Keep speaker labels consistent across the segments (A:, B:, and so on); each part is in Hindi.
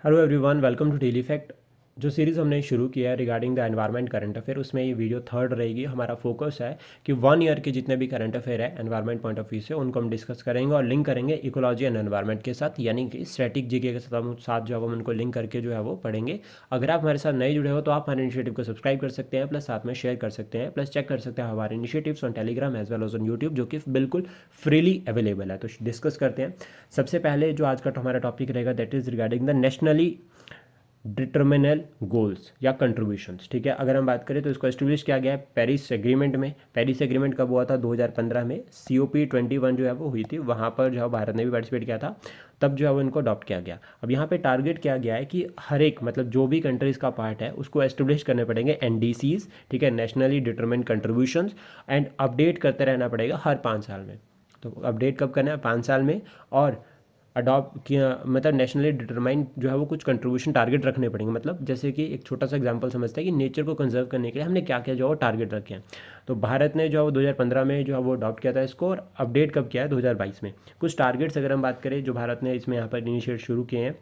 A: Hello everyone, welcome to daily fact. जो सीरीज़ हमने शुरू किया है regarding the environment current affair, उसमें ये वीडियो थर्ड रहेगी। हमारा फोकस है कि 1 ईयर के जितने भी करंट अफेयर है एनवायरनमेंट पॉइंट ऑफ व्यू से, उनको हम डिस्कस करेंगे और लिंक करेंगे इकोलॉजी एंड एनवायरनमेंट के साथ, यानी कि स्टैटिक जीके के साथ जो है हम उनको लिंक करके जो है वो पढ़ेंगे। अगर आप हमारे साथ नए जुड़े हो तो आप हमारे इनिशिएटिव को सब्सक्राइब कर सकते हैं, प्लस साथ में शेयर कर सकते हैं, प्लस चेक कर सकते हैं हमारे initiatives on Telegram as well as on YouTube, जो कि बिल्कुल फ्रीली अवेलेबल है। तो डिस्कस करते हैं। सबसे पहले जो आज का हमारा टॉपिक रहेगा that is regarding the nationally determined goals या कंट्रीब्यूशंस। ठीक है, अगर हम बात करें तो इसको एस्टेब्लिश किया गया है पेरिस एग्रीमेंट में। पेरिस एग्रीमेंट कब हुआ था? 2015 में। COP21 जो है वो हुई थी, वहाँ पर जो है भारत ने भी पार्टिसिपेट किया था, तब जो है वो इनको अडॉप्ट किया गया। अब यहाँ पे टारगेट किया गया है कि हर एक मतलब जो भी कंट्रीज़ का पार्ट है उसको एस्टेब्लिश करने पड़ेंगे NDCs, ठीक है, nationally determined contributions, and update करते रहना पड़ेगा हर 5 साल में। तो अपडेट कब करना है? 5 साल में। और अडॉप्ट किया मतलब नेशनली डिटरमाइंड जो है वो कुछ कंट्रीब्यूशन टारगेट रखने पड़ेंगे। मतलब जैसे कि एक छोटा सा एग्जांपल समझते हैं कि नेचर को कंजर्व करने के लिए हमने क्या क्या जो है वो टारगेट रखे हैं। तो भारत ने जो है वो 2015 में जो है वो अडॉप्ट किया था इसको, और अपडेट कब किया है? 2022 में। कुछ टारगेट्स अगर हम बात करें जो भारत ने इसमें यहाँ पर इनिशिएट शुरू किए हैं,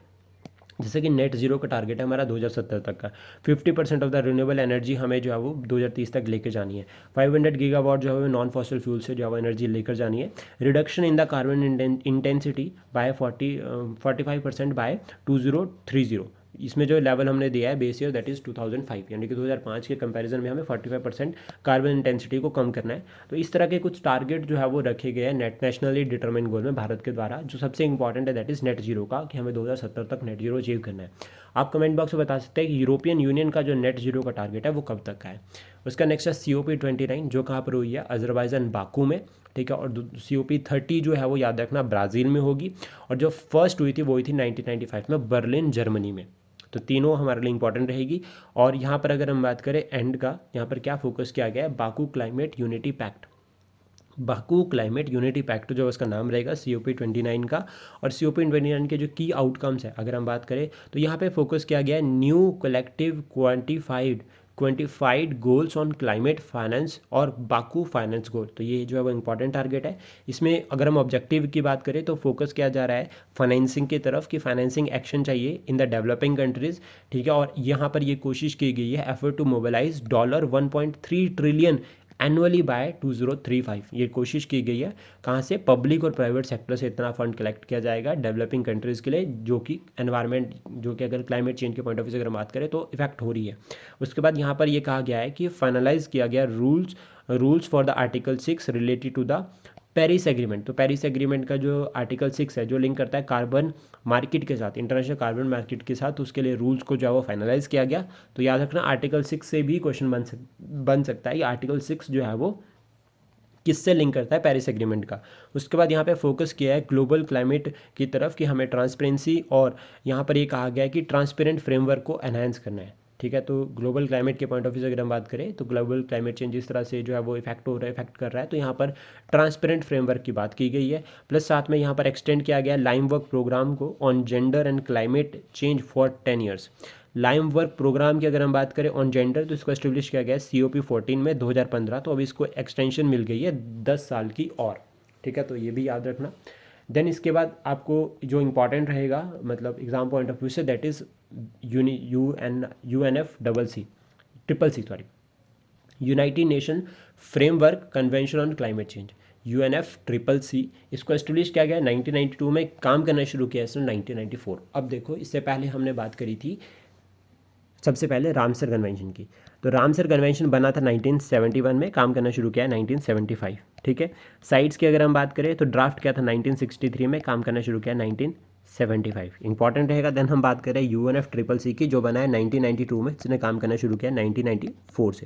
A: जैसे कि नेट जीरो का टारगेट है हमारा 2070 तक का। 50% ऑफ द रिन्यूएबल एनर्जी हमें जो है वो 2030 तक लेकर जानी है। 500 गीगावाट जो है वो नॉन फॉसिल फ्यूल से जो है वो एनर्जी लेकर जानी है। Reduction in the carbon intensity by 45% by 2030। इसमें जो लेवल हमने दिया है बेस ईयर दैट इज़ 2005, यानी कि 2005 के कंपैरिजन में हमें 45% कार्बन इंटेंसिटी को कम करना है। तो इस तरह के कुछ टारगेट जो है वो रखे गए हैं नेशनली डिटरमाइन गोल में भारत के द्वारा। जो सबसे इंपॉर्टेंट है दैट इज़ नेट जीरो का, कि हमें 2070 तक नेट जीरो अचीव करना है। आप कमेंट बॉक्स में बता सकते हैं कि यूरोपियन यूनियन का जो नेट जीरो का टारगेट है वो कब तक का है। उसका नेक्स्ट है COP29, जो कहाँ पर हुई है? अजरबैजान बाकू में। ठीक है, और COP30 जो है वो याद रखना ब्राज़ील में होगी। और जो फर्स्ट हुई थी वो हुई थी 1995 में बर्लिन जर्मनी में। तो तीनों हमारे लिए इंपॉर्टेंट रहेगी। और यहाँ पर अगर हम बात करें एंड का, यहाँ पर क्या फोकस किया गया है? Baku climate unity pact. Baku climate unity pact जो उसका नाम रहेगा COP29 का। और COP29 के जो की आउटकम्स है अगर हम बात करें तो यहाँ पे फोकस किया गया है new collective quantified goals on climate finance और बाकू फाइनेंस गोल। तो ये जो है वो इंपॉर्टेंट टारगेट है। इसमें अगर हम ऑब्जेक्टिव की बात करें तो फोकस किया जा रहा है फाइनेंसिंग की तरफ, कि फाइनेंसिंग एक्शन चाहिए इन द डेवलपिंग कंट्रीज़। ठीक है, और यहाँ पर ये कोशिश की गई है effort to mobilize $1.3 trillion annually by 2035। ये कोशिश की गई है कहाँ से? पब्लिक और प्राइवेट सेक्टर से इतना फंड कलेक्ट किया जाएगा डेवलपिंग कंट्रीज़ के लिए, जो कि एनवायरनमेंट, जो कि अगर क्लाइमेट चेंज के पॉइंट ऑफ व्यू से अगर हम बात करें तो इफेक्ट हो रही है। उसके बाद यहाँ पर ये कहा गया है कि फाइनलाइज किया गया rules for the article 6 related to the Paris agreement. तो पेरिस एग्रीमेंट का जो आर्टिकल 6 है जो लिंक करता है कार्बन मार्केट के साथ, इंटरनेशनल कार्बन मार्केट के साथ, उसके लिए रूल्स को जो है वो फाइनलाइज किया गया। तो याद रखना आर्टिकल 6 से भी क्वेश्चन बन सकता है। आर्टिकल 6 जो है वो किससे लिंक करता है? पेरिस एग्रीमेंट का। उसके बाद यहाँ पे फोकस किया है ग्लोबल क्लाइमेट की तरफ, कि हमें ट्रांसपेरेंसी, और यहाँ पर ये कहा गया है कि ट्रांसपेरेंट फ्रेमवर्क को एनहांस करना है। ठीक है, तो ग्लोबल क्लाइमेट के पॉइंट ऑफ व्यू से अगर हम बात करें तो ग्लोबल क्लाइमेट चेंज जिस तरह से जो है वो इफेक्ट कर रहा है, तो यहाँ पर ट्रांसपेरेंट फ्रेमवर्क की बात की गई है। प्लस साथ में यहाँ पर एक्सटेंड किया गया लाइम वर्क प्रोग्राम को on gender and climate change for 10 years. Lime work programme की अगर हम बात करें ऑन जेंडर, तो इसको एस्टेब्लिश किया गया है COP14 में 2015। तो अभी इसको एक्सटेंशन मिल गई है 10 साल की और। ठीक है, तो ये भी याद रखना। देन इसके बाद आपको जो इंपॉर्टेंट रहेगा मतलब एग्जाम पॉइंट ऑफ व्यू से that is UNFCCC triple C sorry United Nation framework convention on climate change, UNFCCC। इसको एस्टेब्लिश किया गया 1992 में, काम करना शुरू किया इसने 1994। अब देखो, इससे पहले हमने बात करी थी सबसे पहले रामसर कन्वेंशन की। तो रामसर कन्वेंशन बना था 1971 में, काम करना शुरू किया 1975। ठीक है, साइट्स की अगर हम बात करें तो ड्राफ्ट किया था 1963 में, काम करना शुरू किया 1975। इंपॉर्टेंट रहेगा। देन हम बात करें UNFCCC की, जो बना है 1992 में, इसने काम करना शुरू किया 1994 से।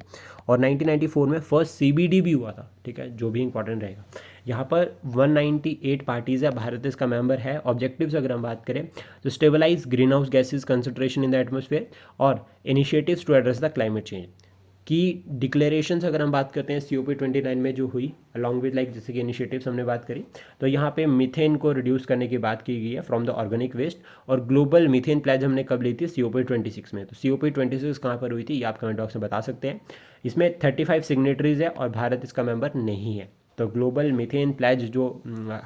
A: और 1994 में फर्स्ट CBD भी हुआ था। ठीक है, जो भी इंपॉर्टेंट रहेगा। यहाँ पर 198 पार्टीज़ है, भारत इसका मेंबर है। ऑब्जेक्टिव्स अगर हम बात करें तो stabilise green house gases concentration in the atmosphere और initiatives to address the climate change की डिक्लेरेशंस अगर हम बात करते हैं COP29 में जो हुई, अलॉन्ग विद लाइक जैसे कि इनिशिएटिव्स हमने बात करी, तो यहाँ पे मीथेन को रिड्यूस करने की बात की गई है फ्रॉम द ऑर्गेनिक वेस्ट। और ग्लोबल मीथेन प्लेज हमने कब ली थी? COP26 में। तो COP26 कहाँ पर हुई थी ये आप कमेंट बॉक्स में बता सकते हैं। इसमें 35 सिग्नेटरीज है और भारत इसका मेंबर नहीं है। तो ग्लोबल मीथेन प्लेज जो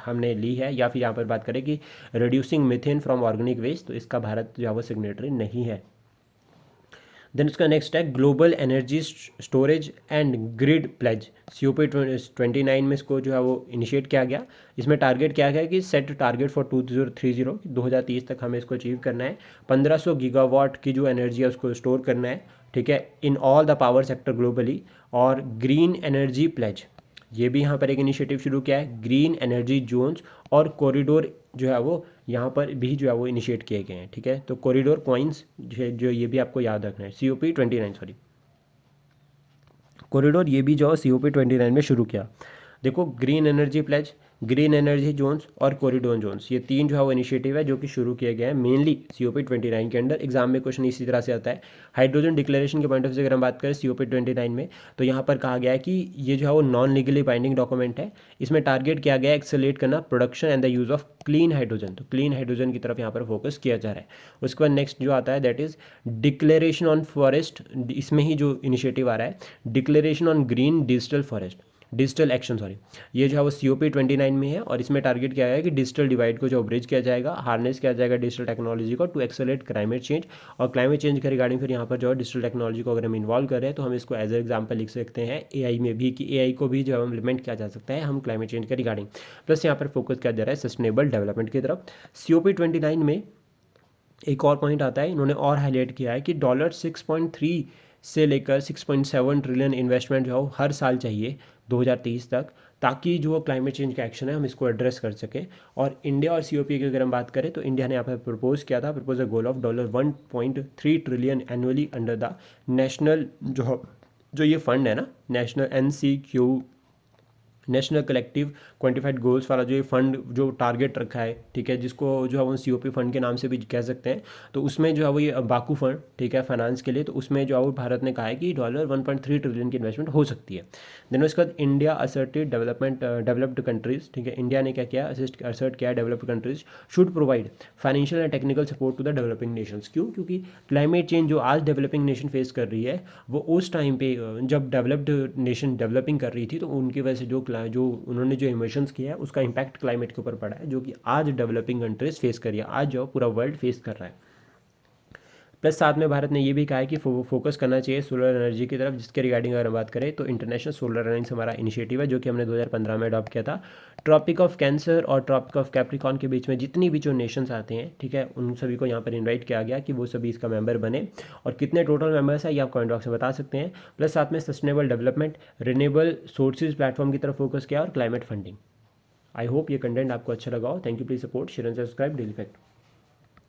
A: हमने ली है, या फिर यहाँ पर बात करें कि reducing methane from organic waste, तो इसका भारत जो है वो सिग्नेटरी नहीं है। देन उसका नेक्स्ट है global energy storage and grid pledge, COP29 में इसको जो है वो इनिशिएट किया गया। इसमें टारगेट क्या है कि सेट टारगेट फॉर 2030, 2030 तक हमें इसको अचीव करना है। 1500 गीगावाट की जो एनर्जी है उसको स्टोर करना है, ठीक है, in all the power sector globally. और ग्रीन एनर्जी प्लेज, ये भी यहाँ पर एक इनिशिएटिव शुरू किया है, ग्रीन एनर्जी जोन्स और कॉरिडोर जो है वो यहाँ पर भी जो है वो इनिशिएट किए गए हैं, ठीक है। तो कॉरिडोर कॉइन्स जो ये भी आपको याद रखना है, COP29 सॉरी, कॉरिडोर ये भी जो COP29 में शुरू किया। देखो green energy pledge, green energy zones और कॉरिडोर जोन्स, ये तीन जो है वो इनिशिएटिव है जो कि शुरू किए गए हैं मेनली COP29 के अंडर। एग्जाम में क्वेश्चन इसी तरह से आता है। हाइड्रोजन डिक्लेरेशन के पॉइंट ऑफ से अगर हम बात करें COP29 में, तो यहाँ पर कहा गया है कि ये जो है वो नॉन लीगली बाइंडिंग डॉक्यूमेंट है। इसमें टारगेट किया गया है एक्सेलरेट करना production and the use of clean hydrogen, तो क्लीन हाइड्रोजन की तरफ यहाँ पर फोकस किया जा रहा है। उसके बाद नेक्स्ट जो आता है that is declaration on forest, इसमें ही जो इनिशिएटिव आ रहा है declaration on green digital forest, digital action sorry, ये जो है वो COP29 में है। और इसमें टारगेट किया गया है कि डिजिटल डिवाइड को जो ब्रिज किया जाएगा, हार्नेस किया जाएगा डिजिटल टेक्नोलॉजी को टू एक्सेलरेट क्लाइमेट चेंज। और क्लाइमेट चेंज के रिगार्डिंग फिर यहाँ पर जो है डिजिटल टेक्नोलॉजी को अगर हम इन्वॉल्व कर रहे हैं तो हम इसको एज ए एग्जाम्पल लिख सकते हैं AI में भी, कि AI को भी जो है इम्प्लीमेंट किया जा सकता है हम क्लाइमेट चेंज के रिगार्डिंग। प्लस यहाँ पर फोकस किया जा रहा है सस्टेनेबल डेवलपमेंट की तरफ। COP29 में एक और पॉइंट आता है, इन्होंने और हाईलाइट किया है कि $6.3 से लेकर 6.7 ट्रिलियन इन्वेस्टमेंट जो हर साल चाहिए 2030 तक, ताकि जो क्लाइमेट चेंज का एक्शन है हम इसको एड्रेस कर सकें। और इंडिया और COP की अगर हम बात करें तो इंडिया ने यहाँ पर प्रपोज किया था, propose a goal of $1.3 trillion annually under the national जो ये फंड है ना, national NCQ, national collective quantified goals वाला जो ये फंड जो टारगेट रखा है, ठीक है, जिसको जो है वो COP फंड के नाम से भी कह सकते हैं। तो उसमें जो है वो ये बाकू फंड, ठीक है, फाइनेंस के लिए, तो उसमें जो है वो भारत ने कहा है कि $1.3 ट्रिलियन की इन्वेस्टमेंट हो सकती है। देन उसके बाद इंडिया असर्टेड डेवलप्ड कंट्रीज, ठीक है, इंडिया ने क्या किया, असर्ट किया developed countries should provide financial and technical support to the developing nations. क्यों? क्योंकि क्लाइमेट चेंज जो आज डेवलपिंग नेशन फेस कर रही है वो उस टाइम पे जब डेवलप्ड नेशन डेवलपिंग कर रही थी तो उनकी वजह से जो उन्होंने जो इमिशंस किया है उसका इम्पैक्ट क्लाइमेट के ऊपर पड़ा है, जो कि आज डेवलपिंग कंट्रीज फेस कर रही है, आज जो पूरा वर्ल्ड फेस कर रहा है। प्लस साथ में भारत ने ये भी कहा है कि फोकस करना चाहिए सोलर एनर्जी की तरफ, जिसके रिगार्डिंग अगर हम बात करें तो इंटरनेशनल सोलर अलायंस हमारा इनिशिएटिव है जो कि हमने 2015 में अडॉप्ट किया था। ट्रॉपिक ऑफ कैंसर और ट्रॉपिक ऑफ कैप्रिकॉन के बीच में जितनी भी जो नेशंस आते हैं, ठीक है, उन सभी को यहाँ पर इन्वाइट किया गया कि वो सभी इसका मेंबर बने। और कितने टोटल मेंबर्स हैं ये आप कमेंट बॉक्स में बता सकते हैं। प्लस साथ में sustainable development, renewable sources platform की तरफ फोकस किया और क्लाइमेट फंडिंग। आई होप ये कंटेंट आपको अच्छा लगा हो। Thank you, please support, share and subscribe daily fact.